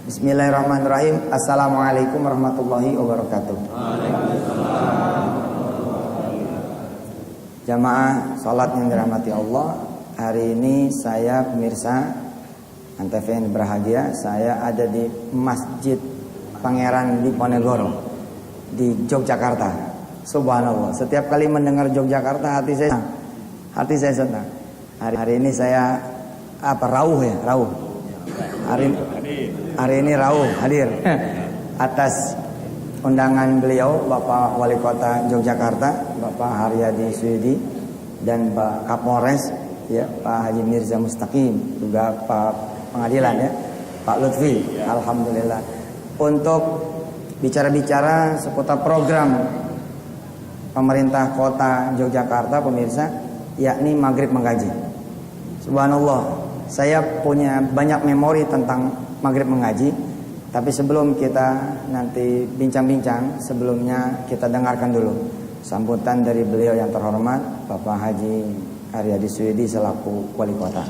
Bismillahirrahmanirrahim. Assalamualaikum warahmatullahi wabarakatuh. Jamaah salat yang dirahmati Allah, hari ini saya pemirsa Antv yang berbahagia, saya ada di Masjid Pangeran Diponegoro di Yogyakarta. Subhanallah, setiap kali mendengar Yogyakarta hati saya senang. Hari ini saya rauh. Hari ini rauh hadir atas undangan beliau Bapak Wali Kota Yogyakarta, Bapak Haryadi Suyudi, dan Pak Kapolres ya, Pak Haji Mirza Mustaqim, juga Pak Pengadilan ya, Pak Lutfi. Alhamdulillah, untuk bicara-bicara seputar program pemerintah kota Yogyakarta pemirsa, yakni Maghrib Mengaji. Subhanallah, saya punya banyak memori tentang Maghrib Mengaji. Tapi sebelum kita nanti bincang-bincang, sebelumnya kita dengarkan dulu sambutan dari beliau yang terhormat Bapak Haji Haryadi Suyudi selaku Wali Kota.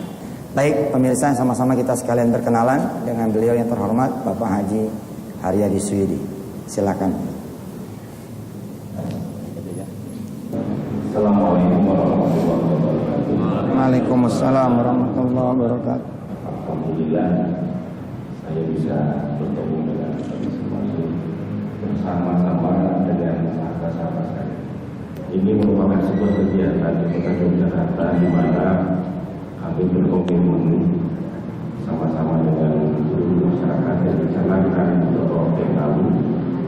Baik pemirsa, sama-sama kita sekalian berkenalan dengan beliau yang terhormat Bapak Haji Haryadi Suyudi. Silakan. Assalamualaikum warahmatullahi wabarakatuh. Waalaikumsalam warahmatullahi wabarakatuh. Alhamdulillah saya bisa bertemu dengan bersama-sama dengan sahabat-sahabat saya. Ini merupakan sebuah kegiatan di Kota Yogyakarta di mana kami berkomitmen sama-sama dengan seluruh masyarakat yang dicanangkan beberapa waktu yang lalu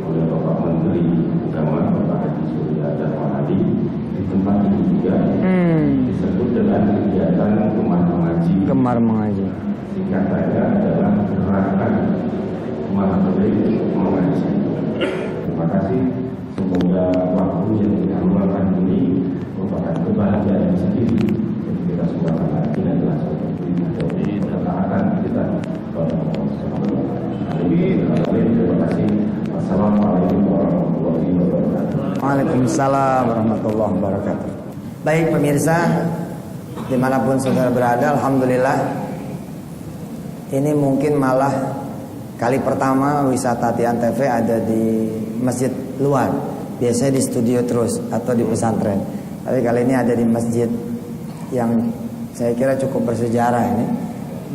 oleh Bapak Menteri Agama Bapak Haji Surya Dharma Hadi di tempat ini juga disebut dengan kegiatan Gemar Mengaji. Singkatannya adalah gerakan Maghrib Mengaji. Terima kasih. Semoga waktu yang kita luangkan ini merupakan kebahagiaan sendiri bagi kita semua karena kita adalah seperti ketaatan kita kepada Allah Subhanahu wa taala. Terima kasih. Wassalamualaikum warahmatullahi wabarakatuh. Waalaikumsalam warahmatullahi wabarakatuh. Baik pemirsa, dimanapun saudara berada, alhamdulillah ini mungkin malah kali pertama wisata di Antv ada di masjid luar. Biasanya di studio terus atau di pesantren. Tapi kali ini ada di masjid yang saya kira cukup bersejarah ini,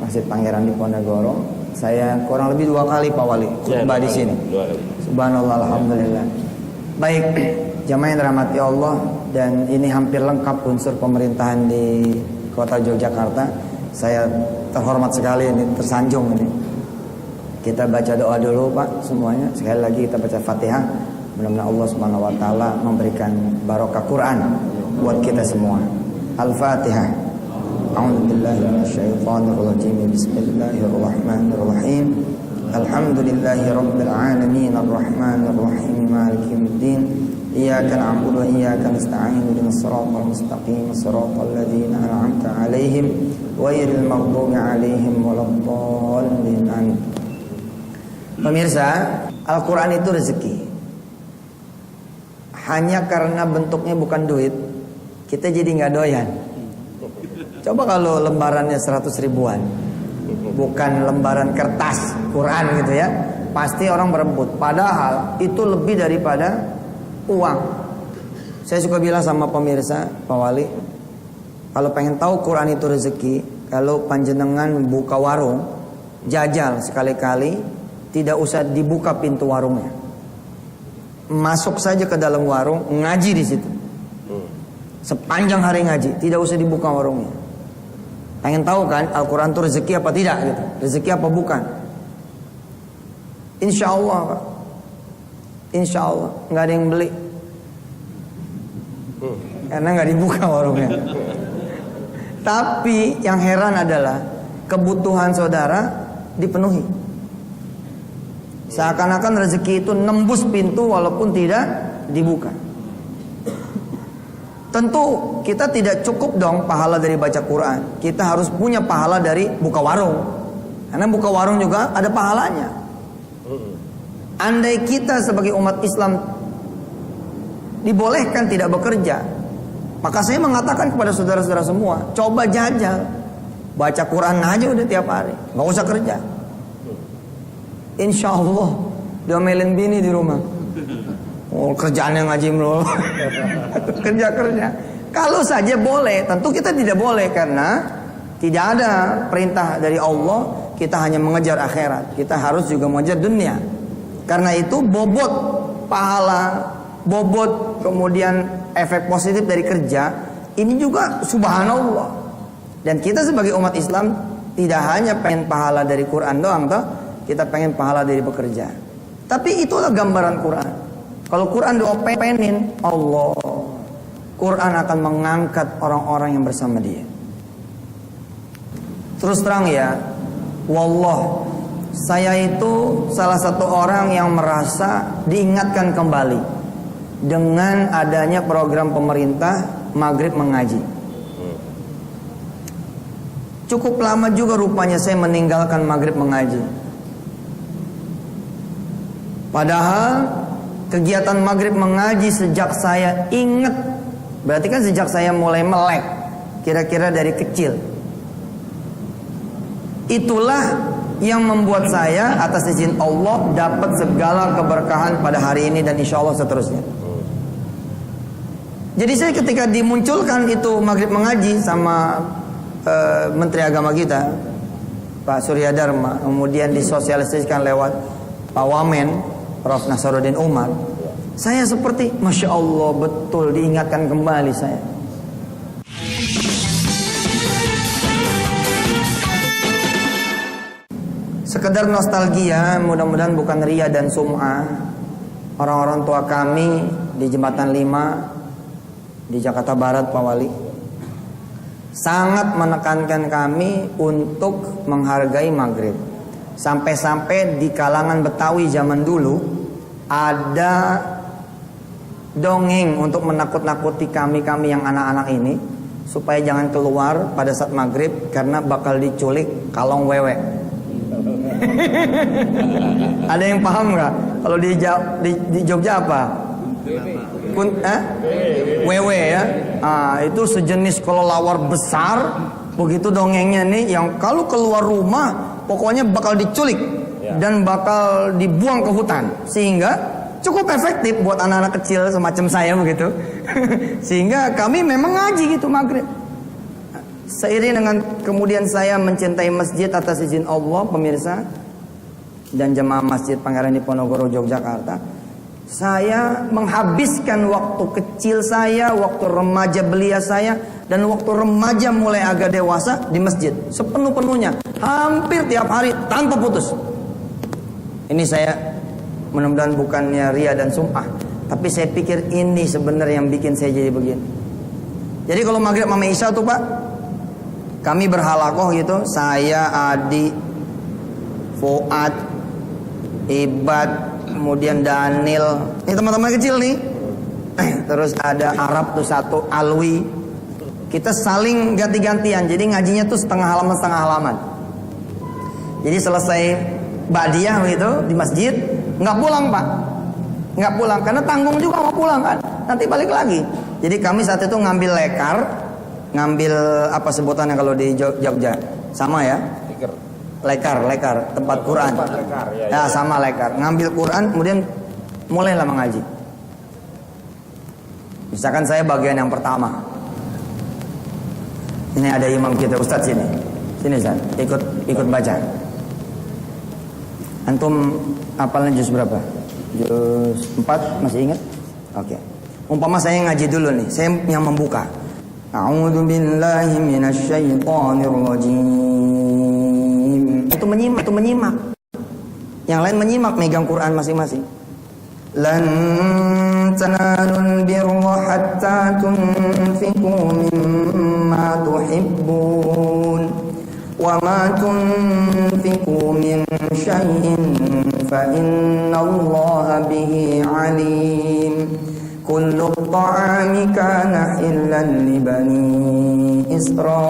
Masjid Pangeran Diponegoro. Saya kurang lebih 2 kali Pak Wali khutbah di sini. Subhanallah, alhamdulillah. Baik, jamaah yang dirahmati Allah, dan ini hampir lengkap unsur pemerintahan di Kota Yogyakarta. Saya terhormat sekali ini, tersanjung ini. Kita baca doa dulu Pak semuanya. Sekali lagi kita baca Fatihah. Mudah-mudahan Allah Subhanahu wa taala memberikan barokah Quran buat kita semua. Al-Fatihah. A'udzubillahi minasyaitonir rajim. Bismillahirrahmanirrahim. Alhamdulillahi rabbil alamin arrahmanir rahim maliki yaumiddin. Iyyaka na'budu wa iyyaka nasta'in ihdinas siratal mustaqim siratal ladzina an'amta 'alaihim ghairil maghdubi 'alaihim waladdallin. Amin. Pemirsa, Al-Quran itu rezeki. Hanya karena bentuknya bukan duit, kita jadi nggak doyan. Coba kalau lembarannya 100 ribuan, bukan lembaran kertas Quran gitu ya, pasti orang berebut. Padahal itu lebih daripada uang. Saya suka bilang sama pemirsa, Pak Wali, kalau pengen tahu Quran itu rezeki, kalau panjenengan buka warung, jajal sekali-kali, tidak usah dibuka pintu warungnya. Masuk saja ke dalam warung, ngaji di situ. Sepanjang hari ngaji, tidak usah dibuka warungnya. Pengen tahu kan Al-Quran itu rezeki apa tidak gitu. Rezeki apa bukan? Insya Allah Pak, insya Allah nggak ada yang beli karena nggak dibuka warungnya. Tapi yang heran adalah kebutuhan saudara dipenuhi. Seakan-akan rezeki itu nembus pintu walaupun tidak dibuka. Tentu kita tidak cukup dong pahala dari baca Quran. Kita harus punya pahala dari buka warung. Karena buka warung juga ada pahalanya. Andai kita sebagai umat Islam dibolehkan tidak bekerja, maka saya mengatakan kepada saudara-saudara semua, coba jajal, 'Jajal. Baca Quran aja udah tiap hari, nggak usah kerja. 'Jajal. Baca Quran aja udah tiap hari, nggak usah kerja. Andai kita sebagai umat Islam dibolehkan tidak bekerja, maka saya mengatakan kepada saudara-saudara semua, coba jajal, baca Quran aja udah tiap hari, nggak usah kerja. Insya Allah diomelin bini di rumah. Oh, kerjaannya ngaji melulu. Kerja. Kalau saja boleh, tentu kita tidak boleh karena tidak ada perintah dari Allah. Kita hanya mengejar akhirat. Kita harus juga mengejar dunia. Karena itu bobot pahala, bobot kemudian efek positif dari kerja ini juga subhanallah. Dan kita sebagai umat Islam tidak hanya pengen pahala dari Quran doang toh, kita pengen pahala dari bekerja. Tapi itulah gambaran Quran. Kalau Quran diopenin Allah, Quran akan mengangkat orang-orang yang bersama dia. Terus terang ya, wallah, saya itu salah satu orang yang merasa diingatkan kembali dengan adanya program pemerintah Maghrib Mengaji. Cukup lama juga rupanya saya meninggalkan Maghrib Mengaji. Padahal kegiatan Maghrib Mengaji sejak saya ingat, berarti kan sejak saya mulai melek, kira-kira dari kecil. Itulah yang membuat saya atas izin Allah dapat segala keberkahan pada hari ini dan insya Allah seterusnya. Jadi saya ketika dimunculkan itu Maghrib Mengaji sama Menteri Agama kita Pak Surya Dharma, kemudian disosialisasikan lewat Pak Wamen Prof. Nasaruddin Umar, saya seperti Masya Allah, betul diingatkan kembali saya. Sekedar nostalgia, mudah-mudahan bukan ria dan sum'ah. Orang-orang tua kami di Jembatan 5 di Jakarta Barat, Pak Wali, sangat menekankan kami untuk menghargai maghrib. Sampai-sampai di kalangan Betawi zaman dulu ada dongeng untuk menakut-nakuti kami yang anak-anak ini supaya jangan keluar pada saat maghrib karena bakal diculik kalong wewe. Ada yang paham nggak? Kalau di Jogja apa? Wewe ya. Itu sejenis kelelawar besar. Begitu dongengnya nih, yang kalau keluar rumah pokoknya bakal diculik dan bakal dibuang ke hutan. Sehingga cukup efektif buat anak-anak kecil semacam saya begitu. Sehingga kami memang ngaji gitu maghrib. Seiring dengan kemudian saya mencintai masjid atas izin Allah, pemirsa dan jemaah Masjid Pangeran Diponegoro Yogyakarta, saya menghabiskan waktu kecil saya, waktu remaja belia saya, dan waktu remaja mulai agak dewasa di masjid sepenuh-penuhnya, hampir tiap hari tanpa putus. Ini saya mudah-mudahan bukannya ria dan sum'ah, tapi saya pikir ini sebenarnya yang bikin saya jadi begini. Jadi kalau maghrib sama isya tuh Pak, kami berhalakoh gitu, saya, Adi, Fuad, Ibad, kemudian Daniel, ini teman-teman kecil nih. Terus ada Arab tuh satu, Alwi. Kita saling ganti-gantian. Jadi ngajinya tuh setengah halaman. Jadi selesai ba'diyah gitu di masjid, nggak pulang Pak, nggak pulang karena tanggung juga mau pulang kan, nanti balik lagi. Jadi kami saat itu ngambil ngambil apa sebutannya kalau di Jogja, sama ya? Lekar, tempat Quran. Ya sama lekar. Ngambil Quran, kemudian mulailah mengaji. Misalkan saya bagian yang pertama. Ini ada imam kita, Ustadz sini Ustaz, ikut baca. Antum hafalnya juz berapa? Juz 4, masih ingat? Oke. Umpama saya ngaji dulu nih, saya yang membuka. A'udzu billahi minasy syaithanir rajim. Itu menyimak. Yang lain menyimak, megang Quran masing-masing. Lan tanalul birra hatta tunfiqu mimma tuhibbun wa ma tunfiqu min syai'in fa innallaha bihi alim. Kullu ta'ami kana hillan li bani Israila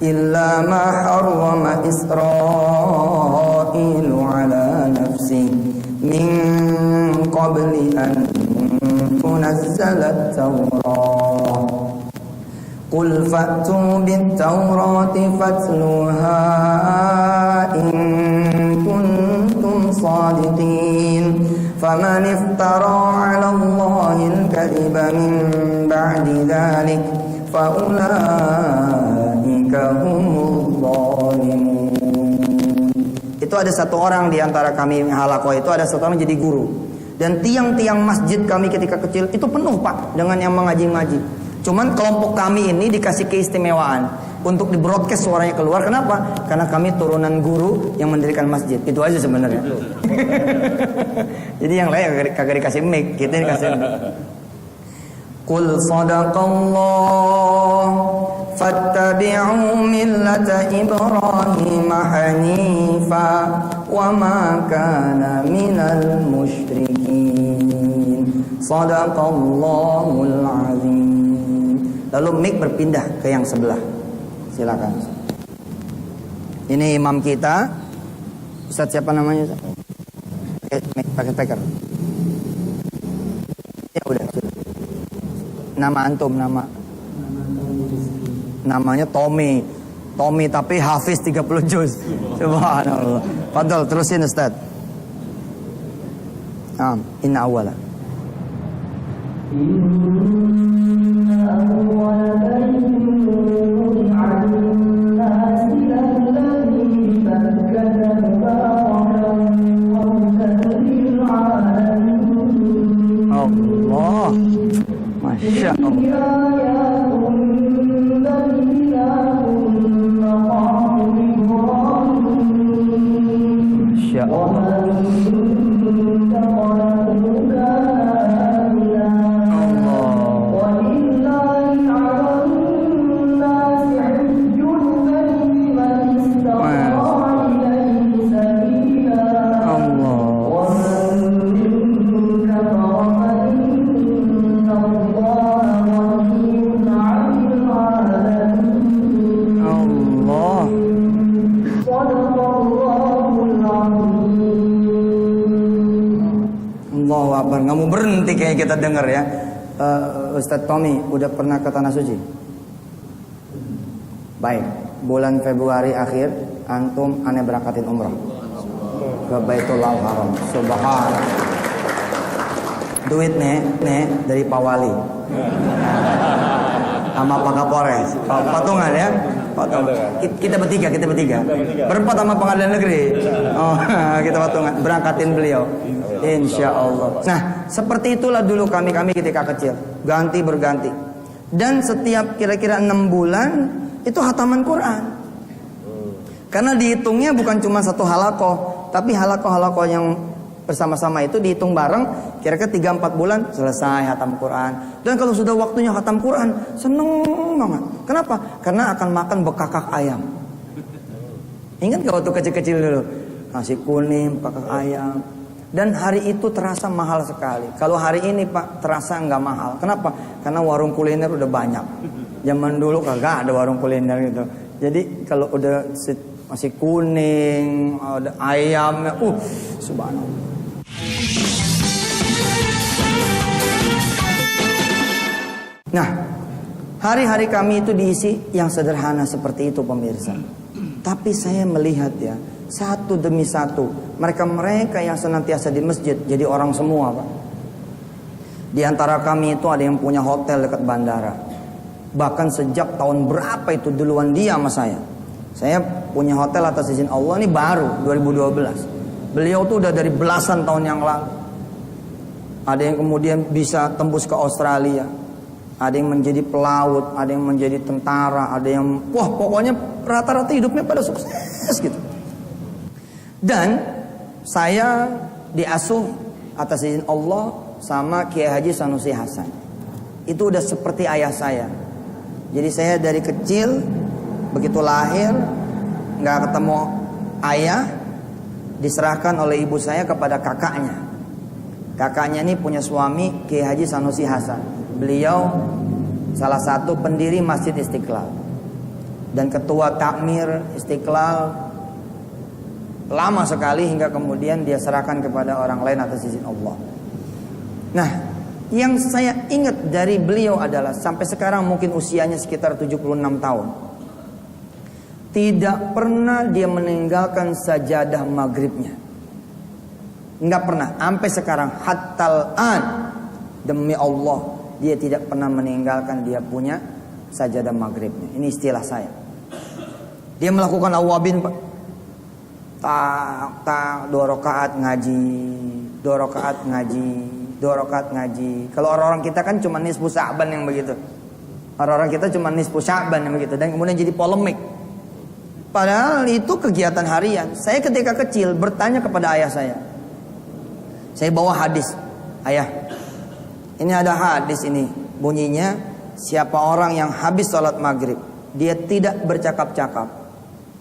illa ma harrama Israilu ala nafsi min qabli an tunazzala at-Taurah. Qul fa'tu bit-Taurati fatluha ulaika humul zalimun. Itu ada satu orang di antara kami halaqah itu, ada satu orang jadi guru. Dan tiang-tiang masjid kami ketika kecil itu penuh Pak dengan yang mengaji-ngaji. Cuman kelompok kami ini dikasih keistimewaan untuk di broadcast suaranya keluar. Kenapa? Karena kami turunan guru yang mendirikan masjid. Itu aja sebenarnya. Jadi yang lain kagak dikasih mic, kita dikasih mic. Qul sadaqallah fattabi'u millata Ibrahim hanifa wa ma kana minal musyrikin. Sadaqallahul azim. Lalu mic berpindah ke yang sebelah. Silakan. Ini imam kita. Ustaz siapa namanya? Pakai speaker. Ya udah. Nama antum, namanya Tommy tapi hafiz 30 juz. Subhanallah. Fadal terusin Ustaz. Inna awwala Allah. Masya Allah. Masya Allah. Nggak mau berhenti kayak kita dengar ya. Ustadz Tommy udah pernah ke Tanah Suci? Baik, bulan Februari akhir antum aneh berangkatin umrah ke Baitullah Haram. Subhanallah. Duit nih dari Pak Wali sama Pak Kapolres. Patungan ya. Kita bertiga. Berempat sama pengadilan negeri. Oh, kita patungan berangkatin beliau. Insya Allah. Nah, seperti itulah dulu kami ketika kecil, berganti. Dan setiap kira-kira 6 bulan itu hataman Quran. Karena dihitungnya bukan cuma satu halaqah, tapi halaqah yang bersama-sama itu dihitung bareng. Kira-kira 3-4 bulan selesai hatam Quran. Dan kalau sudah waktunya hatam Quran, seneng banget. Kenapa? Karena akan makan bekakak ayam. Ingat gak waktu kecil-kecil dulu? Nasi kuning, bekakak ayam. Dan hari itu terasa mahal sekali. Kalau hari ini Pak terasa nggak mahal. Kenapa? Karena warung kuliner udah banyak. Zaman dulu kagak ada warung kuliner gitu. Jadi kalau udah nasi kuning, ada ayamnya, subhanallah. Nah, hari-hari kami itu diisi yang sederhana seperti itu pemirsa. Tapi saya melihat ya, satu demi satu, mereka yang senantiasa di masjid jadi orang semua Pak. Di antara kami itu ada yang punya hotel dekat bandara. Bahkan sejak tahun berapa itu duluan dia sama saya. Saya punya hotel atas izin Allah ini baru 2012. Beliau tuh udah dari belasan tahun yang lalu. Ada yang kemudian bisa tembus ke Australia. Ada yang menjadi pelaut, ada yang menjadi tentara, ada yang pokoknya rata-rata hidupnya pada sukses gitu. Dan saya diasuh atas izin Allah sama Kiai Haji Sanusi Hasan. Itu udah seperti ayah saya. Jadi saya dari kecil begitu lahir nggak ketemu ayah, diserahkan oleh ibu saya kepada kakaknya. Kakaknya ini punya suami Kiai Haji Sanusi Hasan. Beliau salah satu pendiri Masjid Istiqlal dan ketua takmir Istiqlal lama sekali hingga kemudian dia serahkan kepada orang lain atas izin Allah. Nah, yang saya ingat dari beliau adalah sampai sekarang mungkin usianya sekitar 76 tahun. Tidak pernah dia meninggalkan sajadah maghribnya. Enggak pernah, sampai sekarang hattal an, demi Allah dia tidak pernah meninggalkan dia punya sajadah maghribnya. Ini istilah saya. Dia melakukan awabin, Pak. Tak 2 rakaat ngaji, 2 rakaat ngaji, 2 rakaat ngaji. Kalau orang-orang kita kan cuma nisfu Sya'ban yang begitu. Orang-orang kita cuma nisfu Sya'ban yang begitu, dan kemudian jadi polemik. Padahal itu kegiatan harian. Saya ketika kecil bertanya kepada ayah saya. Saya bawa hadis. Ayah, ini ada hadis ini. Bunyinya, siapa orang yang habis sholat maghrib, dia tidak bercakap-cakap,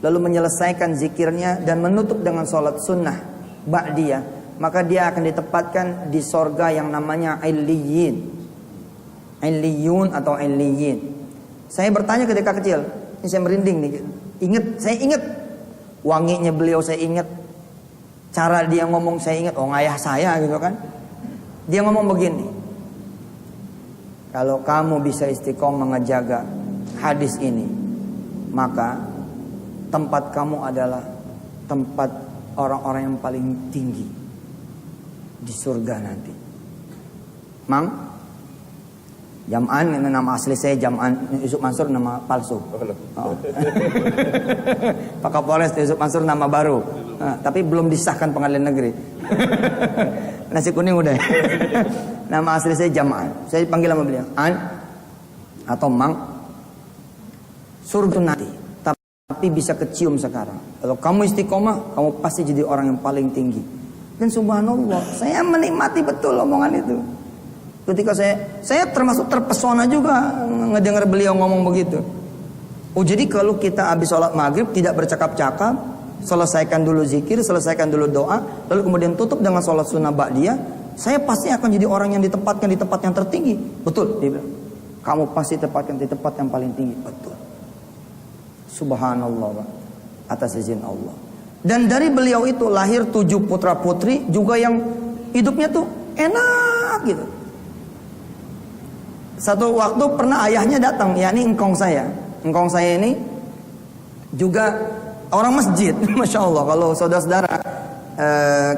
lalu menyelesaikan zikirnya dan menutup dengan sholat sunnah ba'diyah, maka dia akan ditempatkan di sorga yang namanya Illiyin, Illiyun atau Illiyin. Saya bertanya ketika kecil, ini saya merinding nih. Saya ingat wanginya beliau, saya ingat cara dia ngomong, saya ingat ayah saya gitu kan. Dia ngomong begini, kalau kamu bisa istiqomah menjaga hadis ini, maka tempat kamu adalah tempat orang-orang yang paling tinggi di surga nanti. Mang, Jam'an, nama asli saya Jam'an Yusuf Mansur, nama palsu. Oh. Pak Kapolres Yusuf Mansur nama baru, tapi belum disahkan pengadilan negeri. Nasi kuning udah. Nama asli saya Jam'an. Saya panggil sama beliau An atau Mang. Surga nanti, tapi bisa kecium sekarang. Kalau kamu istiqomah, kamu pasti jadi orang yang paling tinggi. Dan subhanallah, saya menikmati betul omongan itu. Ketika saya termasuk terpesona juga ngedengar beliau ngomong begitu. Oh, jadi kalau kita habis sholat maghrib tidak bercakap-cakap, selesaikan dulu zikir, selesaikan dulu doa, lalu kemudian tutup dengan sholat sunnah ba'diyah, saya pasti akan jadi orang yang ditempatkan di tempat yang tertinggi. Betul, dia bilang. Kamu pasti ditempatkan di tempat yang paling tinggi. Betul. Subhanallah, Pak. Atas izin Allah. Dan dari beliau itu lahir 7 putra putri juga yang hidupnya tuh enak gitu. Satu waktu pernah ayahnya datang, yakni engkong saya. Engkong saya ini juga orang masjid. Masya Allah, kalau saudara-saudara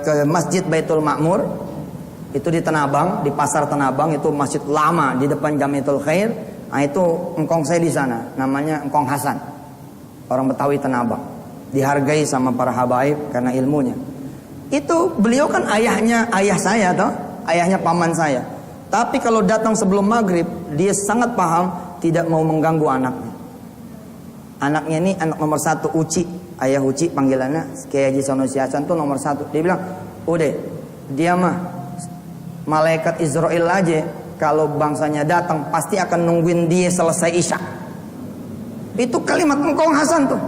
ke Masjid Baitul Ma'mur, itu di Tanabang, di pasar Tanabang, itu masjid lama di depan Jamiatul Khair. Nah, itu engkong saya di sana, namanya Engkong Hasan, orang Betawi Tanabang, dihargai sama para habaib karena ilmunya. Itu beliau kan ayah saya toh, ayahnya paman saya. Tapi kalau datang sebelum maghrib, dia sangat paham tidak mau mengganggu anaknya. Anaknya ini anak nomor 1, Uci, ayah Uci panggilannya, Kiai Haji Sanusi Hasan tuh nomor 1. Dia bilang, udah, dia mah malaikat Israel aja kalau bangsanya datang pasti akan nungguin dia selesai isya. Itu kalimat Engkong Hasan tuh.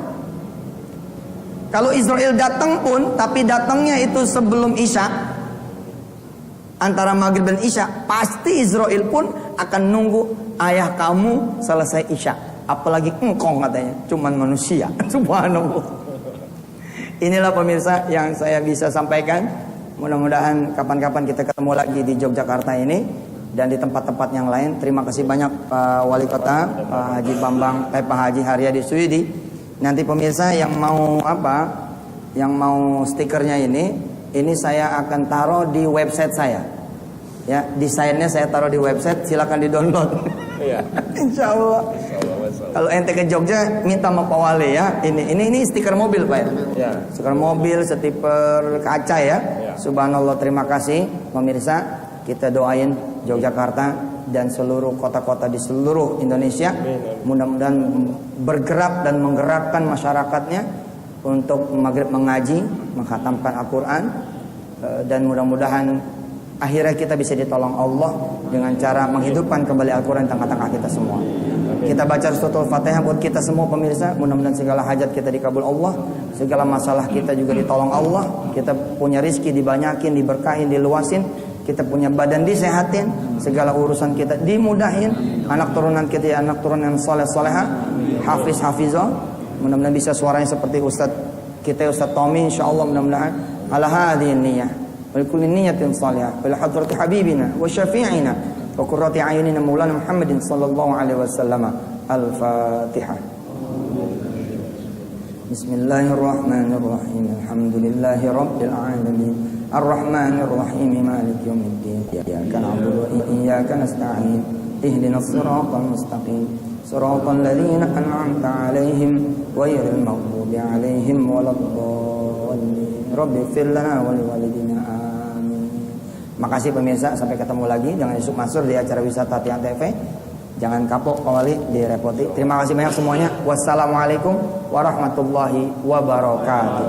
Kalau Israel datang pun, tapi datangnya itu sebelum isya, antara maghrib dan isya, pasti Israel pun akan nunggu ayah kamu selesai isya. Apalagi engkong katanya, cuman manusia. Subhanallah. Inilah pemirsa yang saya bisa sampaikan. Mudah-mudahan kapan-kapan kita ketemu lagi di Yogyakarta ini dan di tempat-tempat yang lain. Terima kasih banyak Pak Wali Kota, Pak Haji Pak Haji Haryadi Suyudi. Nanti pemirsa yang mau yang mau stikernya ini saya akan taruh di website saya. Ya, desainnya saya taruh di website, silakan di-download. Iya. Insya Allah. Kalau ente ke Jogja minta sama Pak Wali ya. Ini stiker mobil Pak ya. Stiker mobil, stiker kaca ya. Subhanallah, terima kasih pemirsa. Kita doain Yogyakarta dan seluruh kota-kota di seluruh Indonesia. Mudah-mudahan bergerak dan menggerakkan masyarakatnya untuk maghrib mengaji, mengkhatamkan Al-Quran, dan mudah-mudahan akhirnya kita bisa ditolong Allah dengan cara menghidupkan kembali Al-Quran di tengah-tengah kita semua. Kita baca suratul Fatihah buat kita semua pemirsa. Mudah-mudahan segala hajat kita dikabul Allah, segala masalah kita juga ditolong Allah. Kita punya rizki dibanyakin, diberkahin, diluasin. Kita punya badan disehatin, segala urusan kita dimudahin. Anak turunan kita ya anak turunan yang soleh-soleha, hafiz-hafizah. Mudah-mudahan bisa suaranya seperti Ustaz kita, Ustaz Tommy, insyaallah. Mudah-mudahan ala hadhihi niyyah wa kulli niyyatin salihah wa hadrati habibina wa syafi'ina wa qurrati ayunina maulana Muhammadin sallallahu alaihi wasallam. Al-Fatihah. Bismillahirrahmanirrahim. Alhamdulillahi rabbil alamin. Ar-Rahmanir Rahim. Maliki yaumiddin. Iyyaka na'budu wa iyyaka nasta'in. Ihdinas siratal mustaqim. Shiratal ladzina an'amta 'alaihim ghairil maghdubi 'alaihim waladdallin. Rabbighfir lana wa liwalidina. Amin. Makasih pemirsa, sampai ketemu lagi. Jangan Yusuf Mansur di acara wisata Tian TV. Jangan kapok Pak Wali direpoti. Terima kasih banyak semuanya. Wassalamualaikum warahmatullahi wabarakatuh.